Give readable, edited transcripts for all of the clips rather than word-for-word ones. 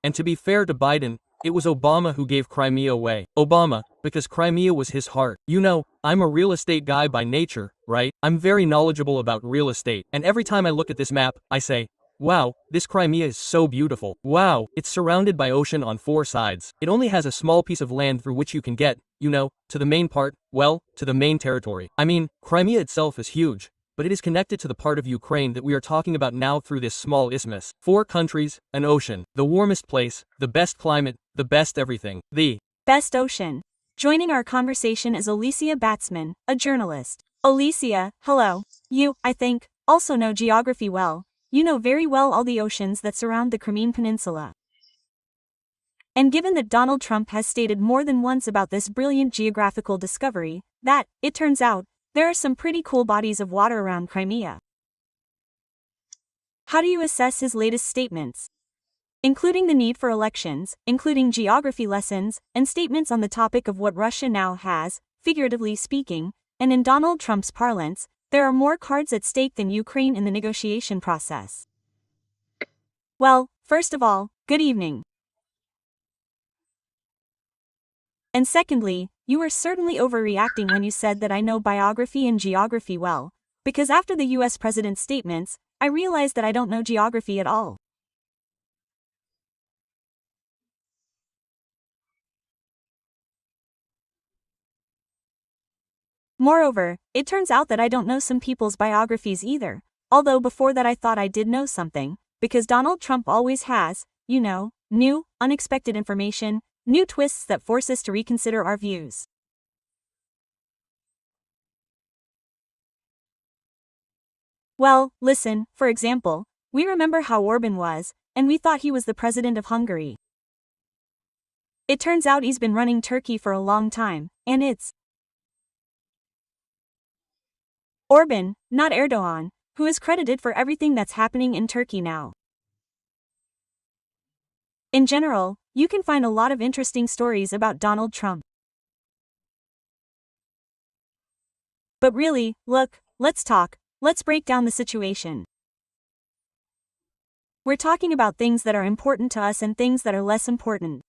And to be fair to Biden, it was Obama who gave Crimea away. Obama, because Crimea was his heart. You know, I'm a real estate guy by nature, right? I'm very knowledgeable about real estate, and every time I look at this map, I say, wow, this Crimea is so beautiful. Wow, it's surrounded by ocean on 4 sides. It only has a small piece of land through which you can get, you know, to the main part, well, to the main territory. I mean, Crimea itself is huge, but it is connected to the part of Ukraine that we are talking about now through this small isthmus. 4 countries, an ocean, the warmest place, the best climate, the best everything, the best ocean. Joining our conversation is Alessi Bацман, a journalist. Alessi, hello. You, I think, also know geography well. You know very well all the oceans that surround the Crimean Peninsula. And given that Donald Trump has stated more than once about this brilliant geographical discovery, that, it turns out, there are some pretty cool bodies of water around Crimea. How do you assess his latest statements? Including the need for elections, including geography lessons, and statements on the topic of what Russia now has, figuratively speaking, and in Donald Trump's parlance, there are more cards at stake than Ukraine in the negotiation process. Well, first of all, good evening. And secondly, you were certainly overreacting when you said that I know biography and geography well, because after the US president's statements, I realized that I don't know geography at all. Moreover, it turns out that I don't know some people's biographies either, although before that I thought I did know something, because Donald Trump always has, you know, new, unexpected information, new twists that force us to reconsider our views. Well, listen, for example, we remember how Orban was, and we thought he was the president of Hungary. It turns out he's been running Turkey for a long time, and it's Orban, not Erdogan, who is credited for everything that's happening in Turkey now. In general, you can find a lot of interesting stories about Donald Trump. But really, look, let's talk, let's break down the situation. We're talking about things that are important to us and things that are less important.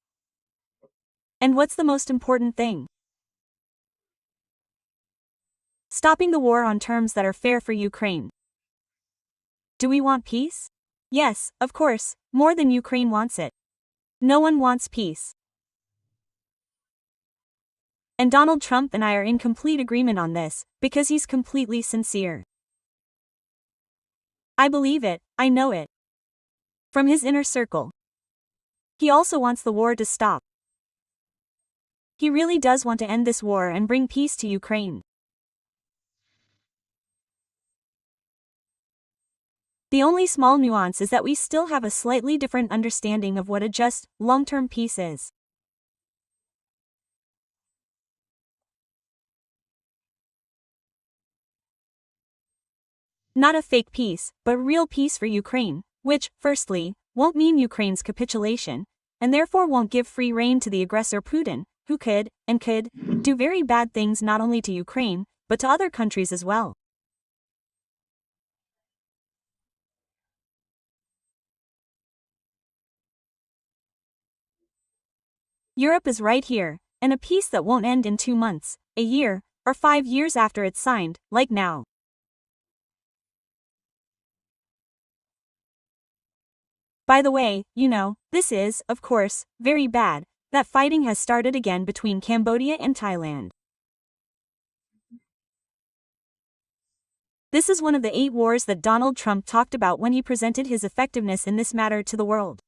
And what's the most important thing? Stopping the war on terms that are fair for Ukraine. Do we want peace? Yes, of course, more than Ukraine wants it. No one wants peace. And Donald Trump and I are in complete agreement on this, because he's completely sincere. I believe it, I know it. From his inner circle. He also wants the war to stop. He really does want to end this war and bring peace to Ukraine. The only small nuance is that we still have a slightly different understanding of what a just, long-term peace is. Not a fake peace, but real peace for Ukraine, which, firstly, won't mean Ukraine's capitulation, and therefore won't give free rein to the aggressor Putin, who could do very bad things not only to Ukraine, but to other countries as well. Europe is right here, and a peace that won't end in 2 months, a year, or 5 years after it's signed, like now. By the way, you know, this is, of course, very bad, that fighting has started again between Cambodia and Thailand. This is one of the 8 wars that Donald Trump talked about when he presented his effectiveness in this matter to the world.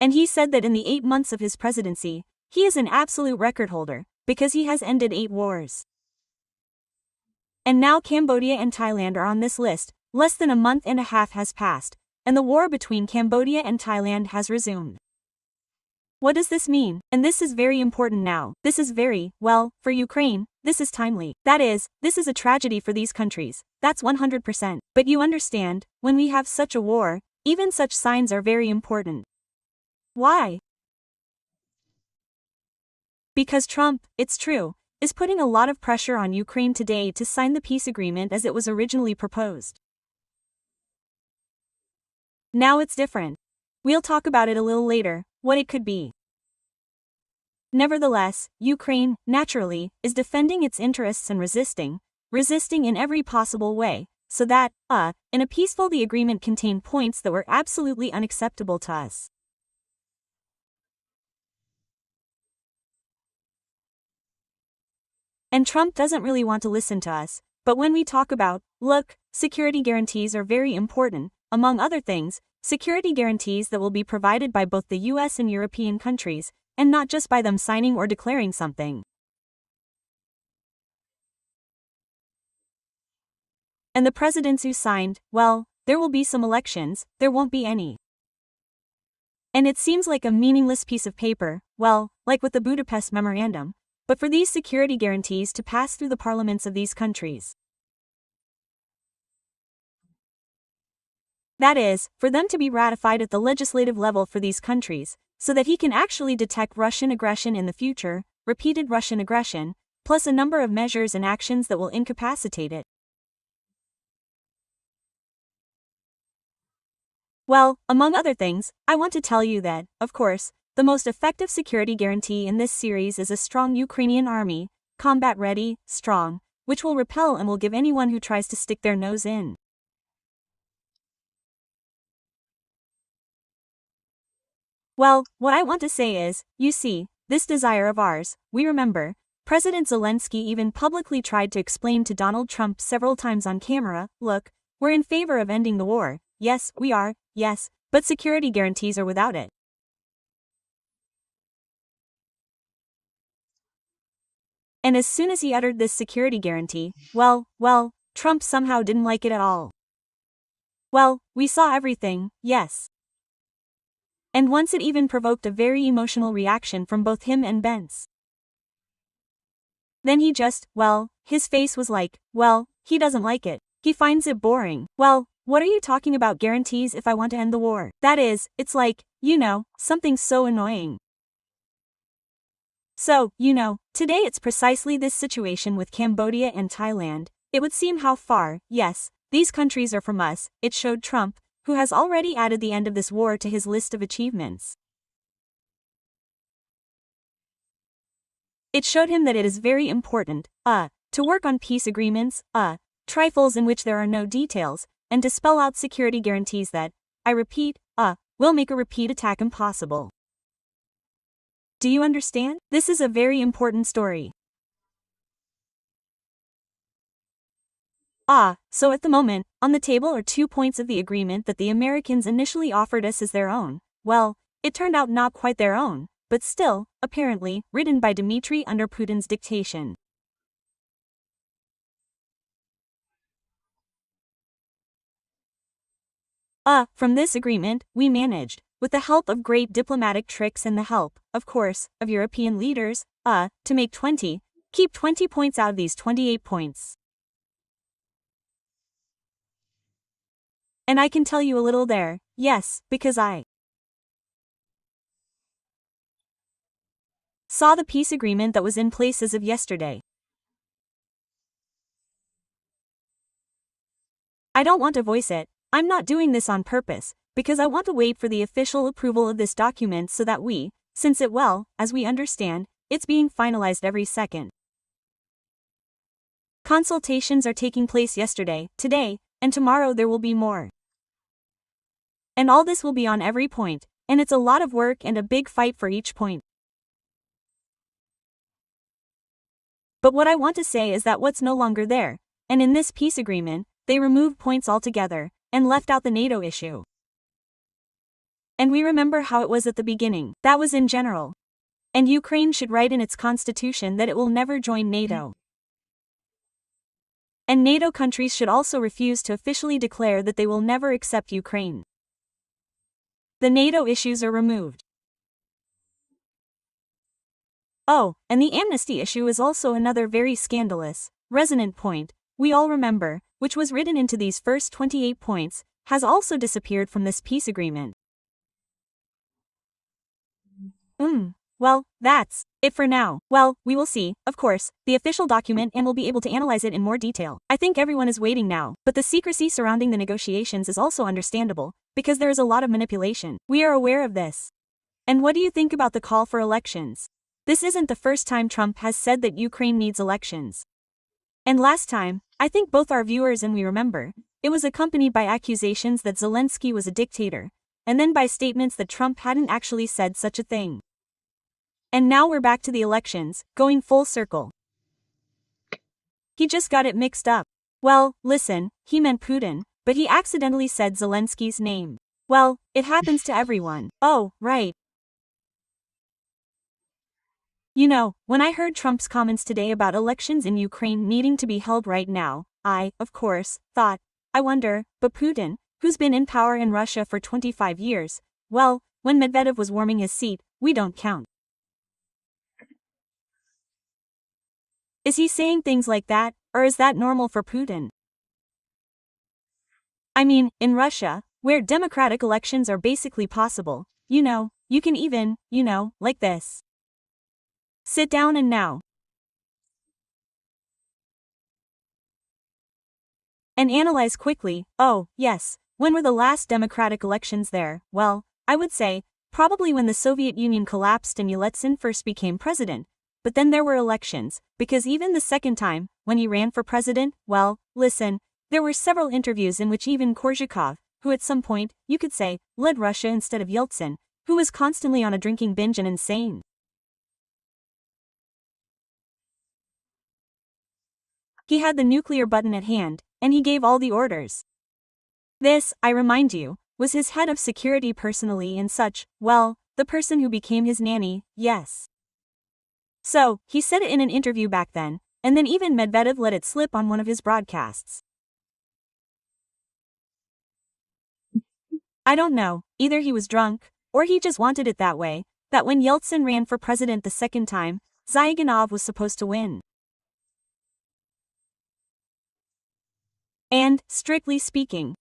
And he said that in the 8 months of his presidency, he is an absolute record holder, because he has ended 8 wars. And now Cambodia and Thailand are on this list. Less than a month and a half has passed, and the war between Cambodia and Thailand has resumed. What does this mean? And this is very important now. This is very, well, for Ukraine, this is timely. That is, this is a tragedy for these countries. That's 100%. But you understand, when we have such a war, even such signs are very important. Why? Because Trump, it's true, is putting a lot of pressure on Ukraine today to sign the peace agreement as it was originally proposed. Now it's different. We'll talk about it a little later, what it could be. Nevertheless, Ukraine, naturally, is defending its interests and resisting in every possible way, so that, in a peaceful the agreement contained points that were absolutely unacceptable to us. And Trump doesn't really want to listen to us, but when we talk about, look, security guarantees are very important, among other things, security guarantees that will be provided by both the US and European countries, and not just by them signing or declaring something. And the presidents who signed, well, there will be some elections, there won't be any. And it seems like a meaningless piece of paper, well, like with the Budapest Memorandum, but for these security guarantees to pass through the parliaments of these countries. That is, for them to be ratified at the legislative level for these countries, so that he can actually detect Russian aggression in the future, repeated Russian aggression, plus a number of measures and actions that will incapacitate it. Well, among other things, I want to tell you that, of course, the most effective security guarantee in this series is a strong Ukrainian army, combat-ready, strong, which will repel and will give anyone who tries to stick their nose in. Well, what I want to say is, you see, this desire of ours, we remember, President Zelensky even publicly tried to explain to Donald Trump several times on camera, look, we're in favor of ending the war, yes, we are, yes, but security guarantees are without it. And as soon as he uttered this security guarantee, well, Trump somehow didn't like it at all. Well, we saw everything, yes. And once it even provoked a very emotional reaction from both him and Pence. Then he just, well, his face was like, well, he doesn't like it. He finds it boring. Well, what are you talking about guarantees if I want to end the war? That is, it's like, something so annoying. So, today it's precisely this situation with Cambodia and Thailand. It would seem how far, yes, these countries are from us, it showed Trump, who has already added the end of this war to his list of achievements. It showed him that it is very important, to work on peace agreements, trifles in which there are no details, and to spell out security guarantees that, I repeat, will make a repeat attack impossible. Do you understand? This is a very important story. So at the moment, on the table are 2 points of the agreement that the Americans initially offered us as their own. Well, it turned out not quite their own, but still, apparently, written by Dmitry under Putin's dictation. From this agreement, we managed, with the help of great diplomatic tricks and the help, of course, of European leaders, to make keep 20 points out of these 28 points. And I can tell you a little there, yes, because I saw the peace agreement that was in place as of yesterday. I don't want to voice it, I'm not doing this on purpose, because I want to wait for the official approval of this document so that we, since it as we understand, it's being finalized every second. Consultations are taking place yesterday, today, and tomorrow there will be more. And all this will be on every point, and it's a lot of work and a big fight for each point. But what I want to say is that what's no longer there, and in this peace agreement, they removed points altogether, and left out the NATO issue. And we remember how it was at the beginning, that was in general. And Ukraine should write in its constitution that it will never join NATO. And NATO countries should also refuse to officially declare that they will never accept Ukraine. The NATO issues are removed. And the amnesty issue is also another very scandalous, resonant point, we all remember, which was written into these first 28 points, has also disappeared from this peace agreement. Well, that's it for now. Well, we will see, of course, the official document and will be able to analyze it in more detail. I think everyone is waiting now, but the secrecy surrounding the negotiations is also understandable, because there is a lot of manipulation. We are aware of this. And what do you think about the call for elections? This isn't the first time Trump has said that Ukraine needs elections. And last time, I think both our viewers and we remember, it was accompanied by accusations that Zelensky was a dictator, and then by statements that Trump hadn't actually said such a thing. And now we're back to the elections, going full circle. He just got it mixed up. Well, listen, he meant Putin, but he accidentally said Zelensky's name. Well, it happens to everyone. Oh, right. You know, when I heard Trump's comments today about elections in Ukraine needing to be held right now, I, of course, thought, I wonder, but Putin, who's been in power in Russia for 25 years, well, when Medvedev was warming his seat, we don't count. Is he saying things like that, or is that normal for Putin? I mean, in Russia, where democratic elections are basically possible, you know, you can even, like this. Sit down and now. And analyze quickly. Oh, yes, when were the last democratic elections there? Well, I would say, probably when the Soviet Union collapsed and Yeltsin first became president. But then there were elections, because even the second time, when he ran for president, well, listen, there were several interviews in which even Korzhakov, who at some point, you could say, led Russia instead of Yeltsin, who was constantly on a drinking binge and insane. He had the nuclear button at hand, and he gave all the orders. This, I remind you, was his head of security personally and such, well, the person who became his nanny, yes. So, he said it in an interview back then, and then even Medvedev let it slip on one of his broadcasts. I don't know, either he was drunk, or he just wanted it that way, that when Yeltsin ran for president the second time, Zyuganov was supposed to win. And, strictly speaking,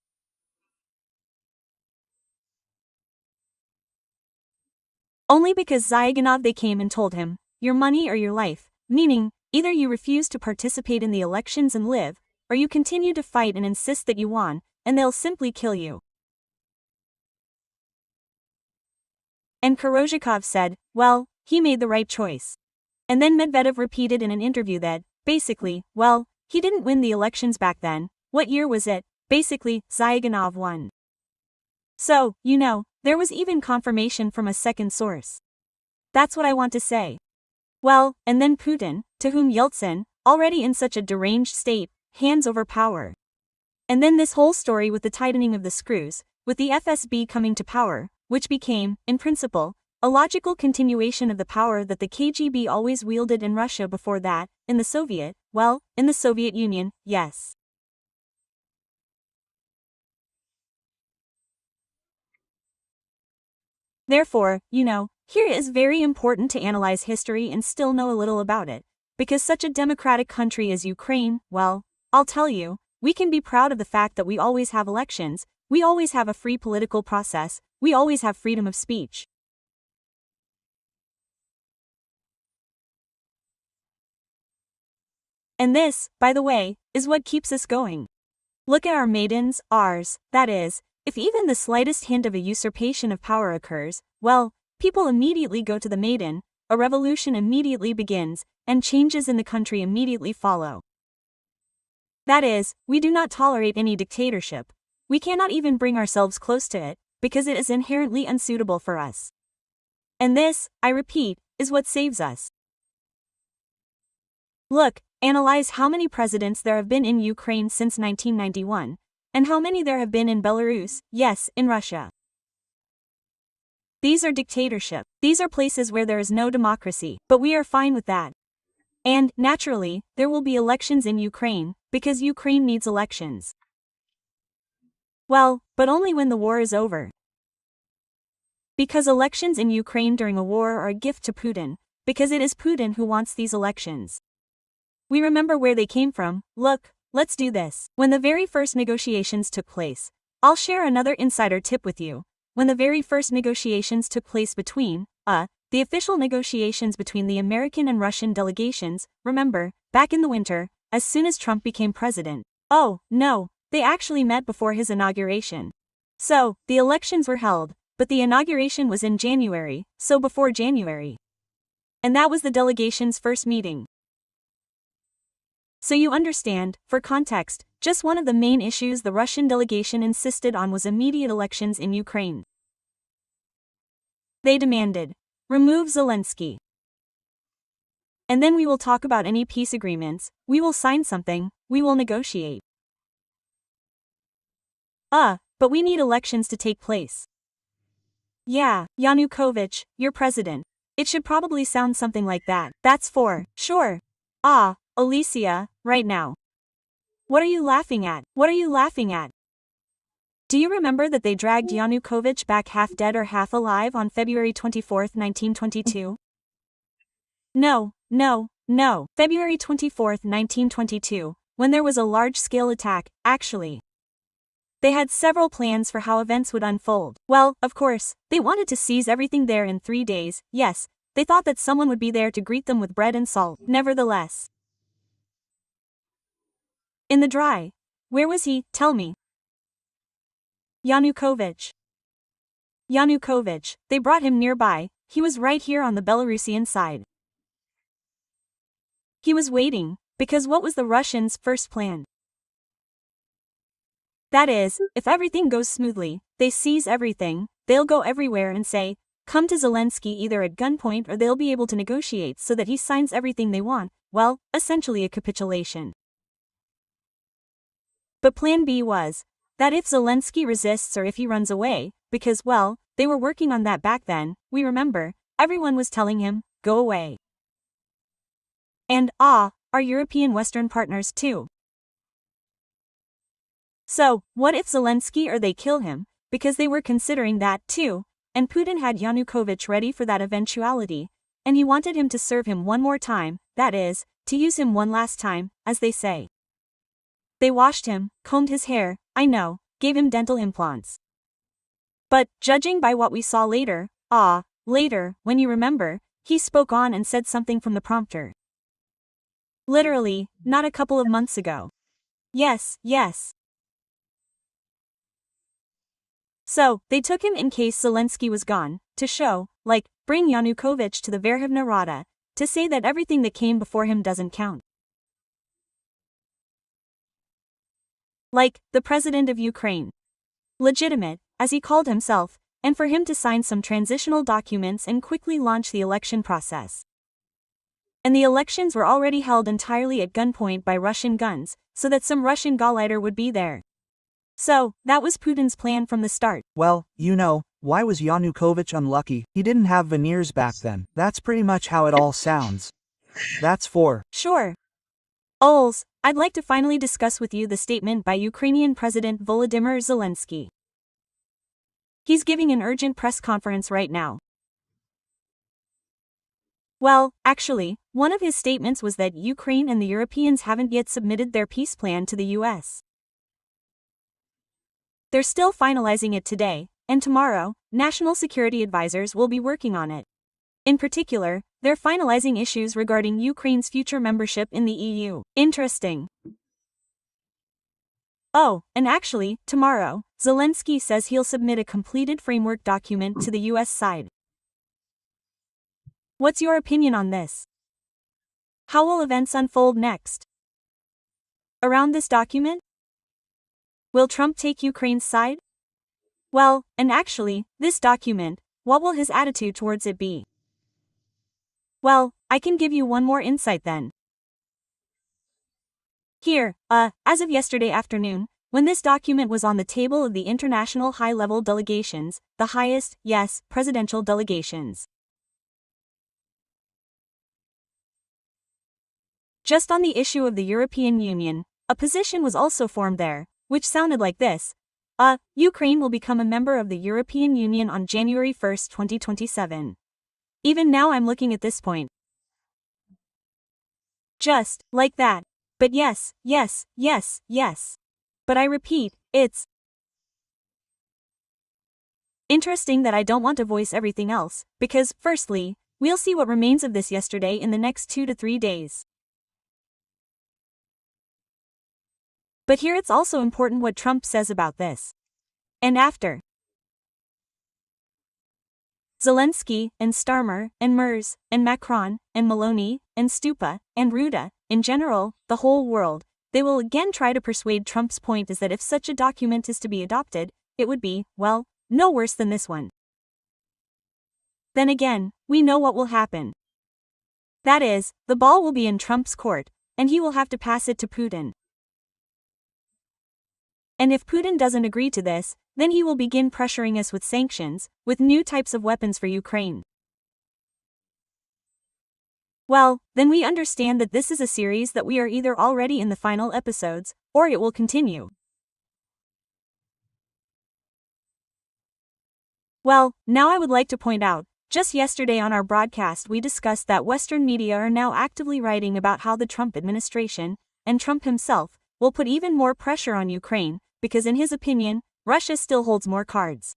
only because Zyuganov they came and told him, your money or your life, meaning, either you refuse to participate in the elections and live, or you continue to fight and insist that you won, and they'll simply kill you. And Korzhakov said, well, he made the right choice. And then Medvedev repeated in an interview that, basically, well, he didn't win the elections back then. What year was it? Basically, Zyuganov won. So, you know, there was even confirmation from a second source. That's what I want to say. Well, and then Putin, to whom Yeltsin, already in such a deranged state, hands over power. And then this whole story with the tightening of the screws, with the FSB coming to power, which became, in principle, a logical continuation of the power that the KGB always wielded in Russia before that, in the Soviet Union, yes. Therefore, you know, here it is very important to analyze history and still know a little about it, because such a democratic country as Ukraine, well, I'll tell you, we can be proud of the fact that we always have elections, we always have a free political process, we always have freedom of speech. And this, by the way, is what keeps us going. Look at our maidens, ours, that is, if even the slightest hint of a usurpation of power occurs, well, people immediately go to the maiden, a revolution immediately begins, and changes in the country immediately follow. That is, we do not tolerate any dictatorship. We cannot even bring ourselves close to it, because it is inherently unsuitable for us. And this, I repeat, is what saves us. Look, analyze how many presidents there have been in Ukraine since 1991, and how many there have been in Belarus, yes, in Russia. These are dictatorship. These are places where there is no democracy, but we are fine with that. And, naturally, there will be elections in Ukraine, because Ukraine needs elections. Well, but only when the war is over. Because elections in Ukraine during a war are a gift to Putin, because it is Putin who wants these elections. We remember where they came from. Look, let's do this. When the very first negotiations took place, I'll share another insider tip with you. When the very first negotiations took place between, the official negotiations between the American and Russian delegations, remember, back in the winter, as soon as Trump became president. Oh, no, they actually met before his inauguration. So, the elections were held, but the inauguration was in January, so before January. And that was the delegation's first meeting. So you understand, for context, just one of the main issues the Russian delegation insisted on was immediate elections in Ukraine. They demanded, remove Zelensky. And then we will talk about any peace agreements, we will sign something, we will negotiate. But we need elections to take place. Yeah, Yanukovych, you're president. It should probably sound something like that. That's for sure. Alicia, right now. What are you laughing at? What are you laughing at? Do you remember that they dragged Yanukovych back half dead or half alive on February 24, 1922? No. February 24, 1922, when there was a large-scale attack, actually. They had several plans for how events would unfold. Well, of course, they wanted to seize everything there in 3 days. Yes, they thought that someone would be there to greet them with bread and salt. Nevertheless, in the dry. Where was he? Tell me. Yanukovych. They brought him nearby. He was right here on the Belarusian side. He was waiting, because what was the Russians' first plan? That is, if everything goes smoothly, they seize everything, they'll go everywhere and say, come to Zelensky either at gunpoint or they'll be able to negotiate so that he signs everything they want, well, essentially a capitulation. But plan B was, that if Zelensky resists or if he runs away, because, well, they were working on that back then, we remember, everyone was telling him, go away. And, our European Western partners too. So, what if Zelensky or they kill him, because they were considering that too, and Putin had Yanukovych ready for that eventuality, and he wanted him to serve him one more time, that is, to use him one last time, as they say. They washed him, combed his hair, I know, gave him dental implants. But, judging by what we saw later, when you remember, he spoke on and said something from the prompter. Literally, not a couple of months ago. Yes. So, they took him in case Zelensky was gone, to show, bring Yanukovych to the Verkhovna Rada, to say that everything that came before him doesn't count. The president of Ukraine. Legitimate, as he called himself, and for him to sign some transitional documents and quickly launch the election process. And the elections were already held entirely at gunpoint by Russian guns, so that some Russian Gauleiter would be there. So, that was Putin's plan from the start. Well, why was Yanukovych unlucky? He didn't have veneers back then. That's pretty much how it all sounds. That's for sure. Ols, I'd like to finally discuss with you the statement by Ukrainian President Volodymyr Zelensky. He's giving an urgent press conference right now. Well, actually, one of his statements was that Ukraine and the Europeans haven't yet submitted their peace plan to the US. They're still finalizing it today, and tomorrow, national security advisors will be working on it. In particular, they're finalizing issues regarding Ukraine's future membership in the EU. Interesting. Oh, and actually, tomorrow, Zelensky says he'll submit a completed framework document to the US side. What's your opinion on this? How will events unfold next? Around this document? Will Trump take Ukraine's side? Well, and actually, this document, what will his attitude towards it be? Well, I can give you one more insight then. Here, as of yesterday afternoon, when this document was on the table of the international high-level delegations, the highest, yes, presidential delegations. Just on the issue of the European Union, a position was also formed there, which sounded like this. Ukraine will become a member of the European Union on January 1, 2027. Even now I'm looking at this point. Just, like that. But yes. But I repeat, it's interesting that I don't want to voice everything else, because, firstly, we'll see what remains of this yesterday in the next 2 to 3 days. But here it's also important what Trump says about this. And after Zelensky, and Starmer, and Merz, and Macron, and Maloney, and Stupa, and Ruda, in general, the whole world, they will again try to persuade Trump's point is that if such a document is to be adopted, it would be, well, no worse than this one. Then again, we know what will happen. That is, the ball will be in Trump's court, and he will have to pass it to Putin. And if Putin doesn't agree to this, then he will begin pressuring us with sanctions, with new types of weapons for Ukraine. Well, then we understand that this is a series that we are either already in the final episodes, or it will continue. Well, now I would like to point out, just yesterday on our broadcast we discussed that Western media are now actively writing about how the Trump administration, and Trump himself, will put even more pressure on Ukraine, because in his opinion, Russia still holds more cards.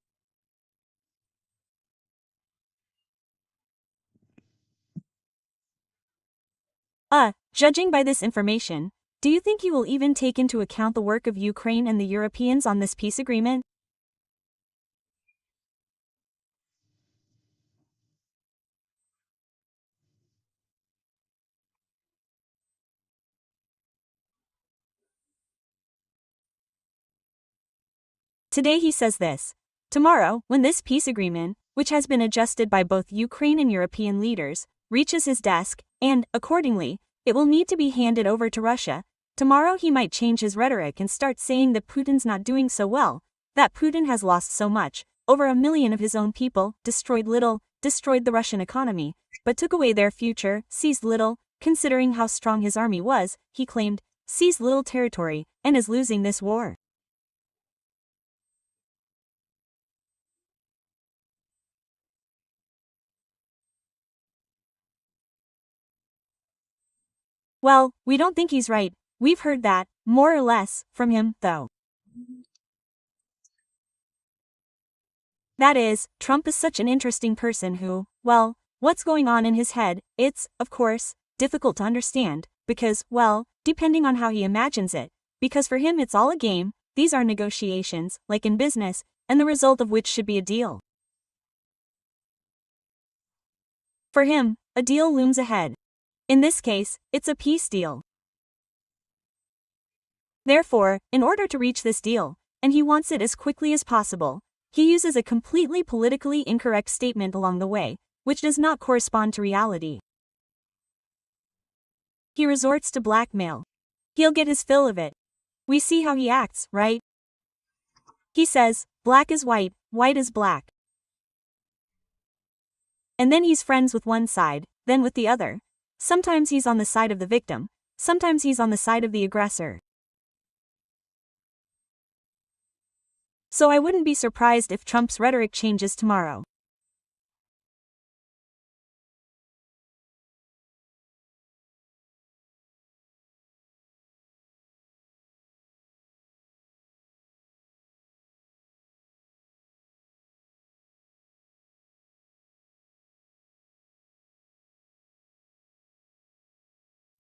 Judging by this information, do you think he will even take into account the work of Ukraine and the Europeans on this peace agreement? Today he says this. Tomorrow, when this peace agreement, which has been adjusted by both Ukraine and European leaders, reaches his desk, and, accordingly, it will need to be handed over to Russia, tomorrow he might change his rhetoric and start saying that Putin's not doing so well, that Putin has lost so much, over 1 million of his own people, destroyed little, destroyed the Russian economy, but took away their future, seized little, considering how strong his army was, he claimed, seized little territory, and is losing this war. Well, we don't think he's right. We've heard that, more or less, from him, though. That is, Trump is such an interesting person who, well, what's going on in his head, it's, of course, difficult to understand, because, well, depending on how he imagines it, because for him it's all a game, these are negotiations, like in business, and the result of which should be a deal. For him, a deal looms ahead. In this case, it's a peace deal. Therefore, in order to reach this deal, and he wants it as quickly as possible, he uses a completely politically incorrect statement along the way, which does not correspond to reality. He resorts to blackmail. He'll get his fill of it. We see how he acts, right? He says, black is white is black. And then he's friends with one side, then with the other. Sometimes he's on the side of the victim, sometimes he's on the side of the aggressor. So I wouldn't be surprised if Trump's rhetoric changes tomorrow.